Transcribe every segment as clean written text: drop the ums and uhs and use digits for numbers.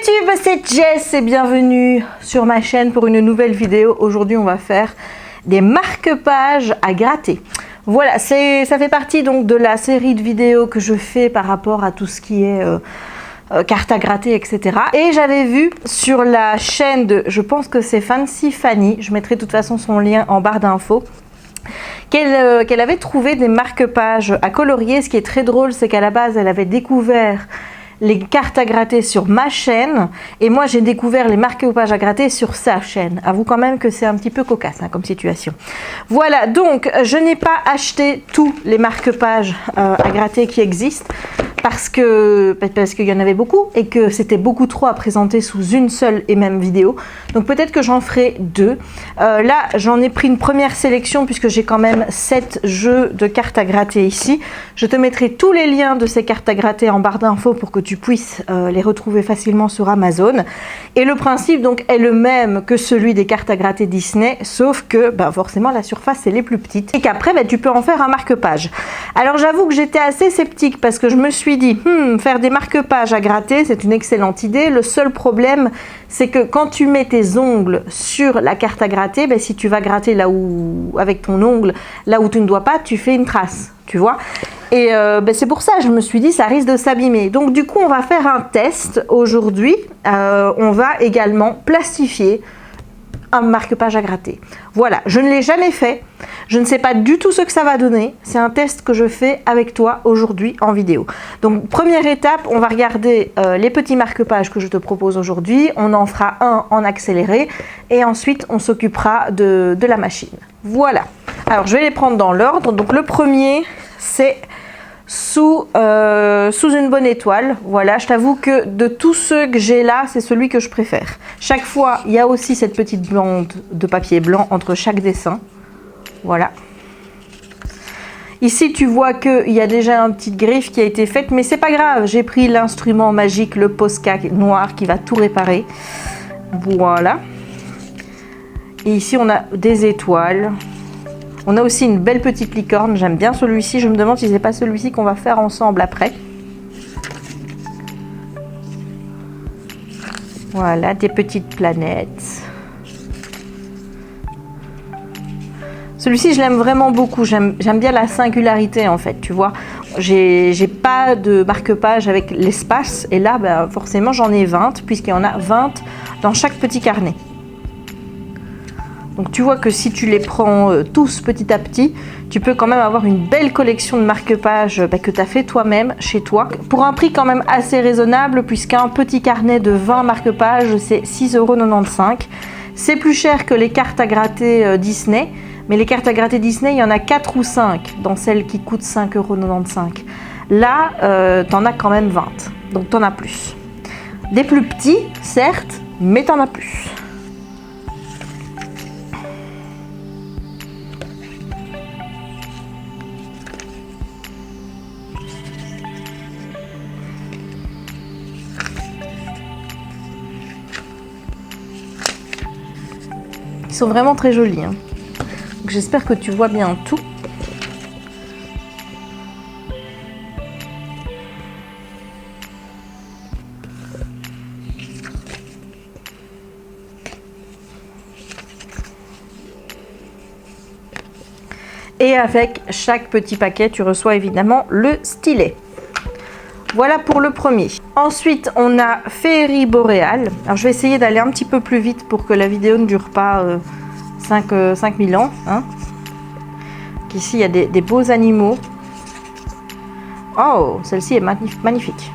YouTube, c'est Jess et bienvenue sur ma chaîne pour une nouvelle vidéo. Aujourd'hui, on va faire des marque-pages à gratter. Voilà, ça fait partie donc de la série de vidéos que je fais par rapport à tout ce qui est carte à gratter, etc. Et j'avais vu sur la chaîne de, je pense que c'est Fancy Fanny, je mettrai de toute façon son lien en barre d'infos, qu'elle avait trouvé des marque-pages à colorier. Ce qui est très drôle, c'est qu'à la base, elle avait découvert les cartes à gratter sur ma chaîne et moi j'ai découvert les marque-pages à gratter sur sa chaîne. Avoue quand même que c'est un petit peu cocasse comme situation. Voilà, donc je n'ai pas acheté tous les marque-pages à gratter qui existent parce qu'il y en avait beaucoup et que c'était beaucoup trop à présenter sous une seule et même vidéo. Donc peut-être que j'en ferai deux. Là, j'en ai pris une première sélection puisque j'ai quand même 7 jeux de cartes à gratter ici. Je te mettrai tous les liens de ces cartes à gratter en barre d'infos pour que tu puisses les retrouver facilement sur Amazon. Et le principe donc est le même que celui des cartes à gratter Disney, sauf que forcément la surface elle est plus petite et qu'après tu peux en faire un marque-page. Alors j'avoue que j'étais assez sceptique parce que je me suis dit faire des marque-pages à gratter c'est une excellente idée. Le seul problème c'est que quand tu mets tes ongles sur la carte à gratter, si tu vas gratter là où avec ton ongle là où tu ne dois pas, tu fais une trace, tu vois. Et c'est pour ça je me suis dit ça risque de s'abîmer. Donc du coup on va faire un test aujourd'hui. On va également plastifier un marque-page à gratter. Voilà, je ne l'ai jamais fait. Je ne sais pas du tout ce que ça va donner. C'est un test que je fais avec toi aujourd'hui en vidéo. Donc première étape, on va regarder les petits marque-pages que je te propose aujourd'hui. On en fera un en accéléré et ensuite on s'occupera de la machine. Voilà. Alors je vais les prendre dans l'ordre. Donc le premier c'est sous une bonne étoile. Voilà, je t'avoue que de tous ceux que j'ai là, c'est celui que je préfère. Chaque fois, il y a aussi cette petite bande de papier blanc entre chaque dessin. Voilà. Ici, tu vois qu'il y a déjà une petite griffe qui a été faite, mais c'est pas grave. J'ai pris l'instrument magique, le Posca noir, qui va tout réparer. Voilà. Et ici, on a des étoiles. On a aussi une belle petite licorne, j'aime bien celui-ci. Je me demande si c'est pas celui-ci qu'on va faire ensemble après. Voilà, des petites planètes. Celui-ci, je l'aime vraiment beaucoup. J'aime bien la singularité en fait, tu vois. J'ai pas de marque-page avec l'espace. Et là, forcément, j'en ai 20, puisqu'il y en a 20 dans chaque petit carnet. Donc tu vois que si tu les prends tous petit à petit, tu peux quand même avoir une belle collection de marque-pages que tu as fait toi-même chez toi. Pour un prix quand même assez raisonnable, puisqu'un petit carnet de 20 marque-pages, c'est 6,95 €. C'est plus cher que les cartes à gratter Disney, mais les cartes à gratter Disney, il y en a 4 ou 5 dans celles qui coûtent 5,95 €. Là, tu en as quand même 20, donc tu en as plus. Des plus petits, certes, mais tu en as plus. Ils sont vraiment très jolis. J'espère que tu vois bien tout. Et avec chaque petit paquet, tu reçois évidemment le stylet. Voilà pour le premier. Ensuite, on a Féerie boréale. Alors, je vais essayer d'aller un petit peu plus vite pour que la vidéo ne dure pas 5000 ans. Ici, il y a des beaux animaux. Oh, celle-ci est magnifique.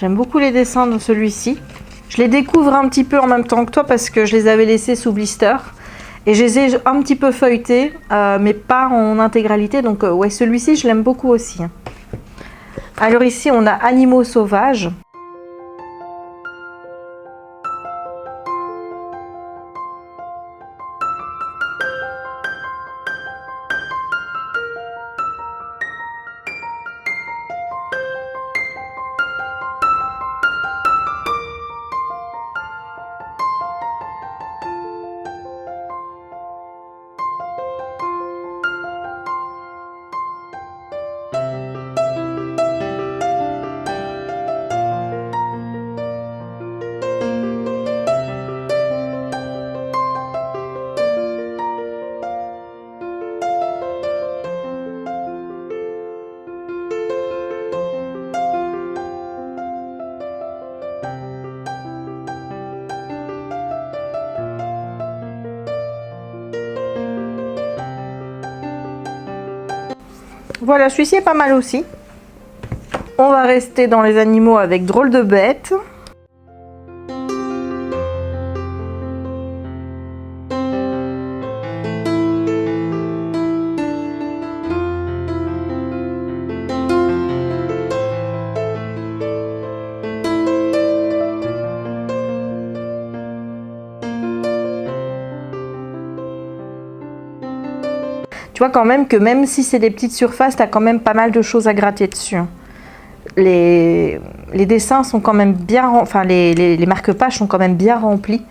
J'aime beaucoup les dessins de celui-ci. Je les découvre un petit peu en même temps que toi parce que je les avais laissés sous blister. Et je les ai un petit peu feuilletés, mais pas en intégralité. Donc ouais, celui-ci, je l'aime beaucoup aussi. Alors ici, on a Animaux sauvages. Voilà, celui-ci est pas mal aussi. On va rester dans les animaux avec Drôle de bête. Tu vois quand même que même si c'est des petites surfaces, tu as quand même pas mal de choses à gratter dessus. Les dessins sont quand même bien, enfin les marque-pages sont quand même bien remplis.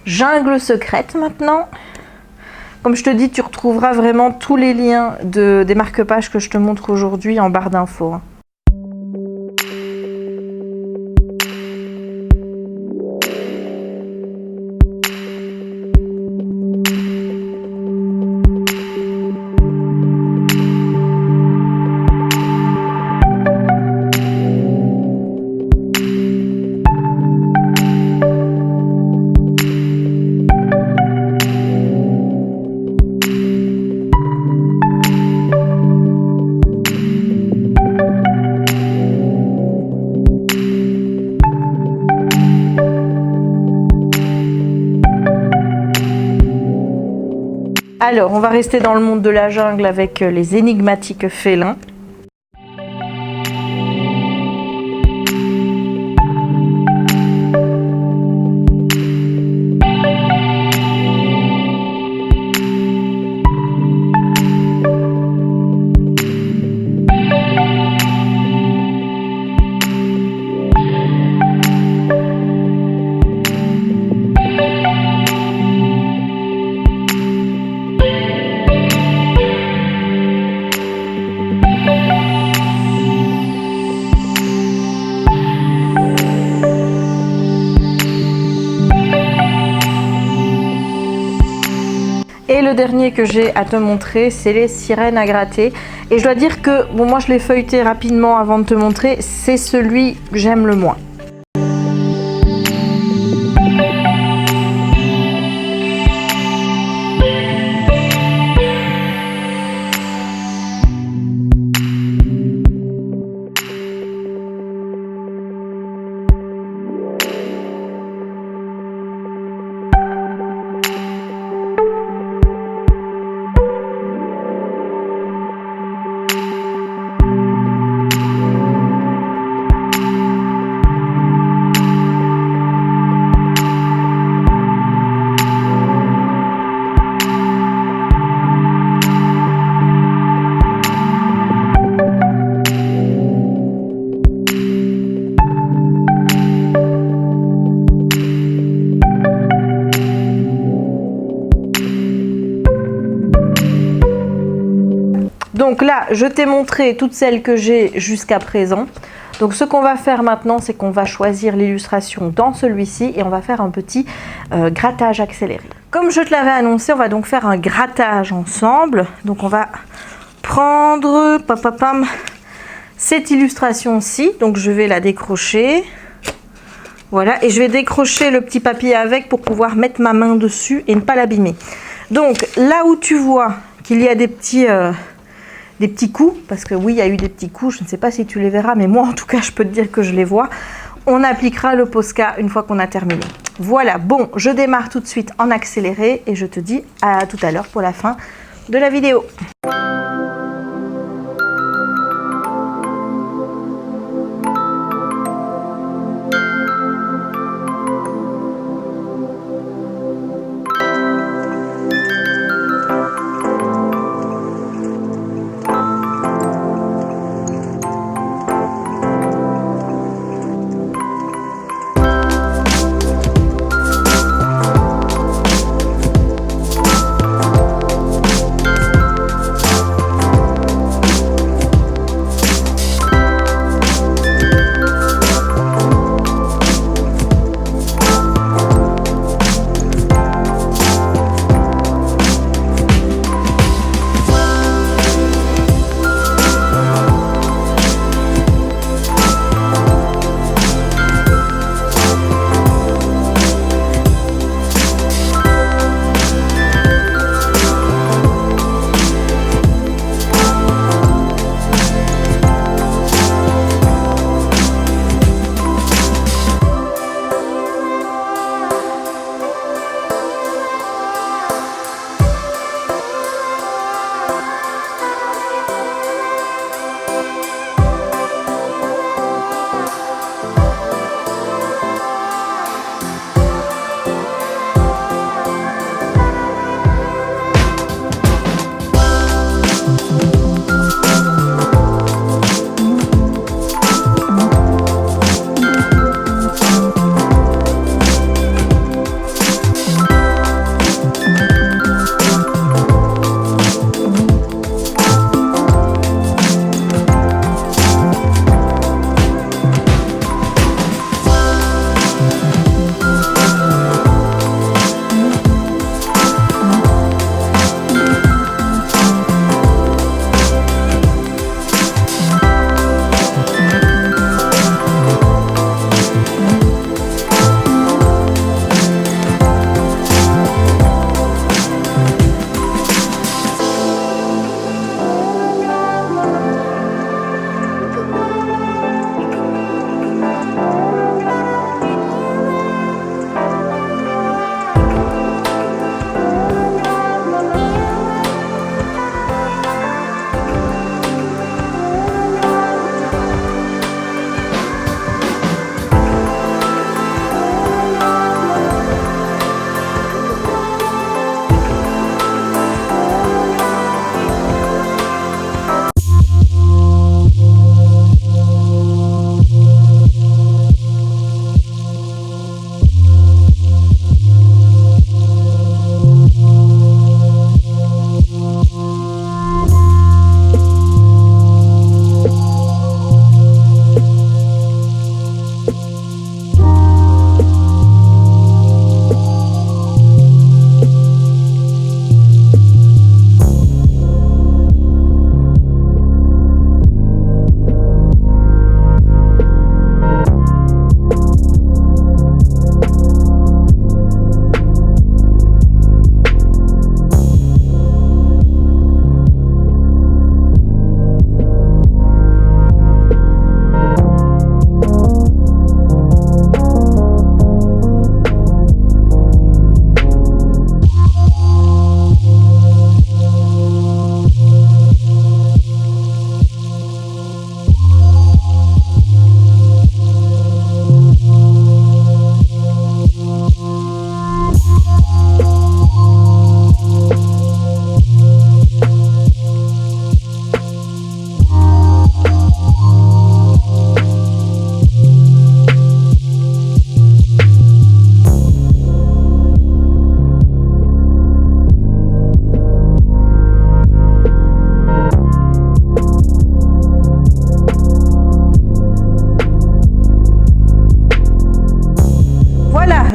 Jungle secrète maintenant. Comme je te dis, tu retrouveras vraiment tous les liens des marque-pages que je te montre aujourd'hui en barre d'infos. Alors, on va rester dans le monde de la jungle avec les énigmatiques félins. Et le dernier que j'ai à te montrer, c'est les sirènes à gratter. Et je dois dire que, bon, moi je l'ai feuilleté rapidement avant de te montrer, c'est celui que j'aime le moins. Donc là, je t'ai montré toutes celles que j'ai jusqu'à présent. Donc ce qu'on va faire maintenant, c'est qu'on va choisir l'illustration dans celui-ci et on va faire un petit grattage accéléré. Comme je te l'avais annoncé, on va donc faire un grattage ensemble. Donc on va prendre cette illustration-ci. Donc je vais la décrocher. Voilà, et je vais décrocher le petit papier avec pour pouvoir mettre ma main dessus et ne pas l'abîmer. Donc là où tu vois qu'il y a des petits coups, parce que oui, il y a eu des petits coups, je ne sais pas si tu les verras, mais moi en tout cas je peux te dire que je les vois. On appliquera le Posca une fois qu'on a terminé. Voilà, bon, je démarre tout de suite en accéléré et je te dis à tout à l'heure pour la fin de la vidéo.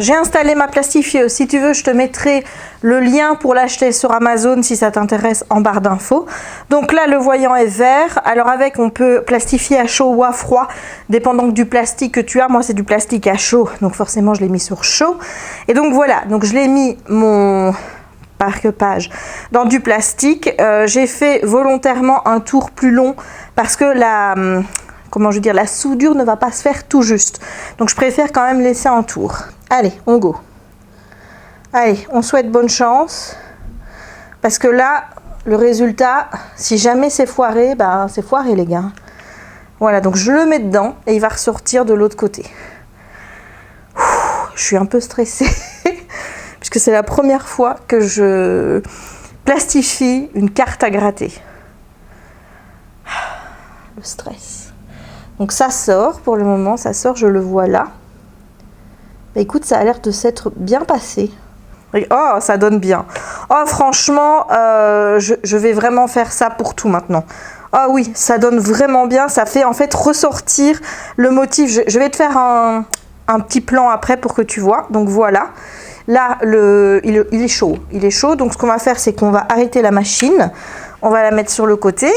J'ai installé ma plastifiée. Si tu veux, je te mettrai Le lien pour l'acheter sur Amazon si ça t'intéresse en barre d'infos. Donc là, le voyant est vert. Alors avec, on peut plastifier à chaud ou à froid, dépendant du plastique que tu as. Moi, c'est du plastique à chaud, donc forcément, je l'ai mis sur chaud. Et donc voilà, donc je l'ai mis mon marque-page dans du plastique. J'ai fait volontairement un tour plus long parce que comment je veux dire, la soudure ne va pas se faire tout juste. Donc je préfère quand même laisser un tour. Allez, on go. Allez, on souhaite bonne chance. Parce que là, le résultat, si jamais c'est foiré, ben c'est foiré les gars. Voilà, donc je le mets dedans et il va ressortir de l'autre côté. Je suis un peu stressée. Puisque c'est la première fois que je plastifie une carte à gratter. Le stress. Donc ça sort pour le moment, ça sort, je le vois là. Bah, écoute, ça a l'air de s'être bien passé. Oh, ça donne bien. Oh, franchement, je vais vraiment faire ça pour tout maintenant. Ah oui, ça donne vraiment bien. Ça fait en fait ressortir le motif. Je vais te faire un petit plan après pour que tu vois. Donc voilà. Là, il est chaud. Il est chaud. Donc ce qu'on va faire, c'est qu'on va arrêter la machine. On va la mettre sur le côté.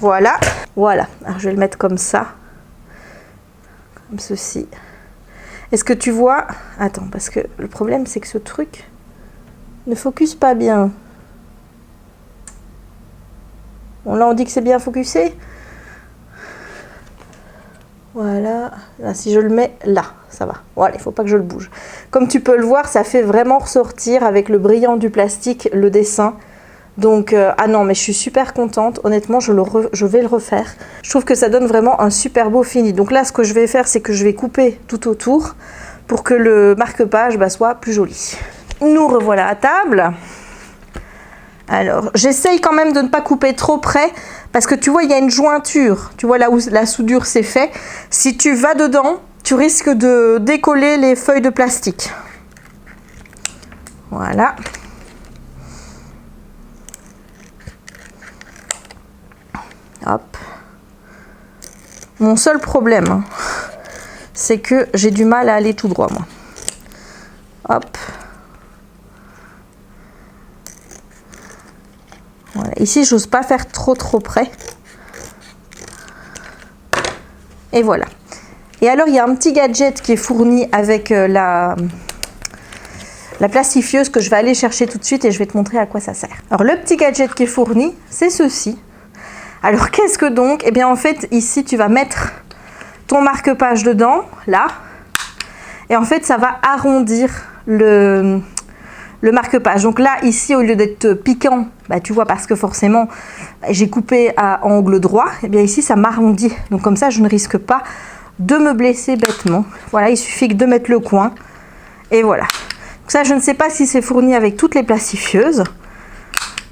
Voilà. Voilà. Alors je vais le mettre comme ça. Comme ceci. Est-ce que tu vois? Attends, parce que le problème, c'est que ce truc ne focus pas bien. Bon, là, on dit que c'est bien focusé. Voilà. Là, si je le mets là, ça va. Voilà, il ne faut pas que je le bouge. Comme tu peux le voir, ça fait vraiment ressortir avec le brillant du plastique le dessin. Donc, ah non, mais je suis super contente. Honnêtement, je vais le refaire. Je trouve que ça donne vraiment un super beau fini. Donc là, ce que je vais faire, c'est que je vais couper tout autour pour que le marque-page soit plus joli. Nous revoilà à table. Alors, j'essaye quand même de ne pas couper trop près parce que tu vois, il y a une jointure. Tu vois là où la soudure s'est faite. Si tu vas dedans, tu risques de décoller les feuilles de plastique. Voilà. Hop. Mon seul problème, c'est que j'ai du mal à aller tout droit, moi. Hop. Voilà. Ici, j'ose pas faire trop près. Et voilà. Et alors, il y a un petit gadget qui est fourni avec la plastifieuse que je vais aller chercher tout de suite et je vais te montrer à quoi ça sert. Alors, le petit gadget qui est fourni, c'est ceci. Alors, qu'est-ce que donc? Eh bien, en fait, ici, tu vas mettre ton marque-page dedans, là. Et en fait, ça va arrondir le marque-page. Donc là, ici, au lieu d'être piquant, tu vois, parce que forcément, j'ai coupé à angle droit, et bien ici, ça m'arrondit. Donc comme ça, je ne risque pas de me blesser bêtement. Voilà, il suffit que de mettre le coin. Et voilà. Donc ça, je ne sais pas si c'est fourni avec toutes les plastifieuses.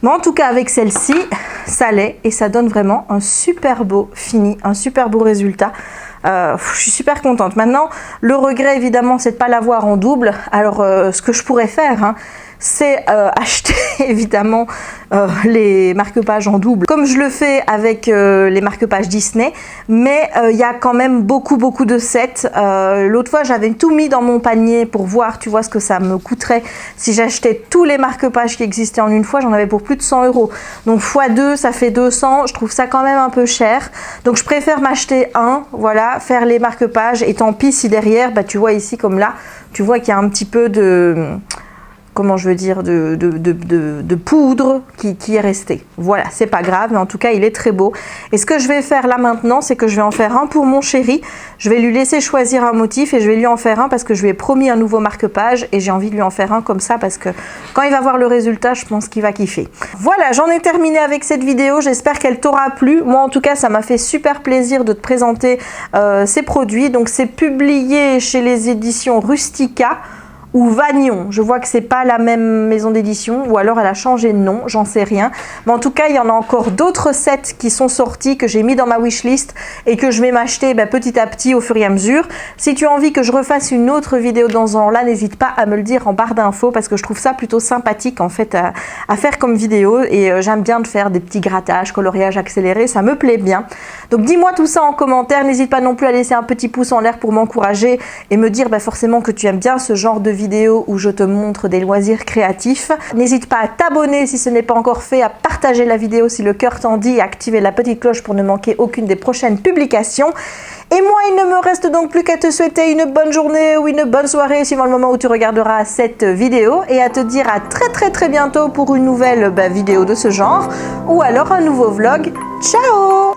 Mais en tout cas, avec celle-ci, ça l'est. Et ça donne vraiment un super beau fini, un super beau résultat. Je suis super contente. Maintenant, le regret, évidemment, c'est de ne pas l'avoir en double. Alors, ce que je pourrais faire, c'est acheter, évidemment, les marque-pages en double, comme je le fais avec les marque-pages Disney. Mais il y a quand même beaucoup de sets. L'autre fois, j'avais tout mis dans mon panier pour voir, tu vois, ce que ça me coûterait si j'achetais tous les marque-pages qui existaient en une fois. J'en avais pour plus de 100 €. Donc, x2, ça fait 200. Je trouve ça quand même un peu cher. Donc, je préfère m'acheter un, voilà, faire les marque-pages. Et tant pis si derrière, tu vois ici, comme là, tu vois qu'il y a un petit peu de... comment je veux dire, de poudre qui est restée. Voilà, c'est pas grave, mais en tout cas, il est très beau. Et ce que je vais faire là maintenant, c'est que je vais en faire un pour mon chéri. Je vais lui laisser choisir un motif et je vais lui en faire un parce que je lui ai promis un nouveau marque-page et j'ai envie de lui en faire un comme ça parce que quand il va voir le résultat, je pense qu'il va kiffer. Voilà, j'en ai terminé avec cette vidéo. J'espère qu'elle t'aura plu. Moi, en tout cas, ça m'a fait super plaisir de te présenter ces produits. Donc, c'est publié chez les éditions Rustica ou Vagnon. Je vois que c'est pas la même maison d'édition ou alors elle a changé de nom, j'en sais rien. Mais en tout cas, il y en a encore d'autres sets qui sont sortis que j'ai mis dans ma wishlist et que je vais m'acheter petit à petit au fur et à mesure. Si tu as envie que je refasse une autre vidéo dans ce genre-là, n'hésite pas à me le dire en barre d'infos parce que je trouve ça plutôt sympathique en fait à faire comme vidéo et j'aime bien de faire des petits grattages, coloriages accélérés, ça me plaît bien. Donc dis-moi tout ça en commentaire, n'hésite pas non plus à laisser un petit pouce en l'air pour m'encourager et me dire forcément que tu aimes bien ce genre de vidéo vidéos où je te montre des loisirs créatifs. N'hésite pas à t'abonner si ce n'est pas encore fait, à partager la vidéo si le cœur t'en dit, à activer la petite cloche pour ne manquer aucune des prochaines publications. Et moi, il ne me reste donc plus qu'à te souhaiter une bonne journée ou une bonne soirée suivant le moment où tu regarderas cette vidéo et à te dire à très bientôt pour une nouvelle vidéo de ce genre ou alors un nouveau vlog. Ciao!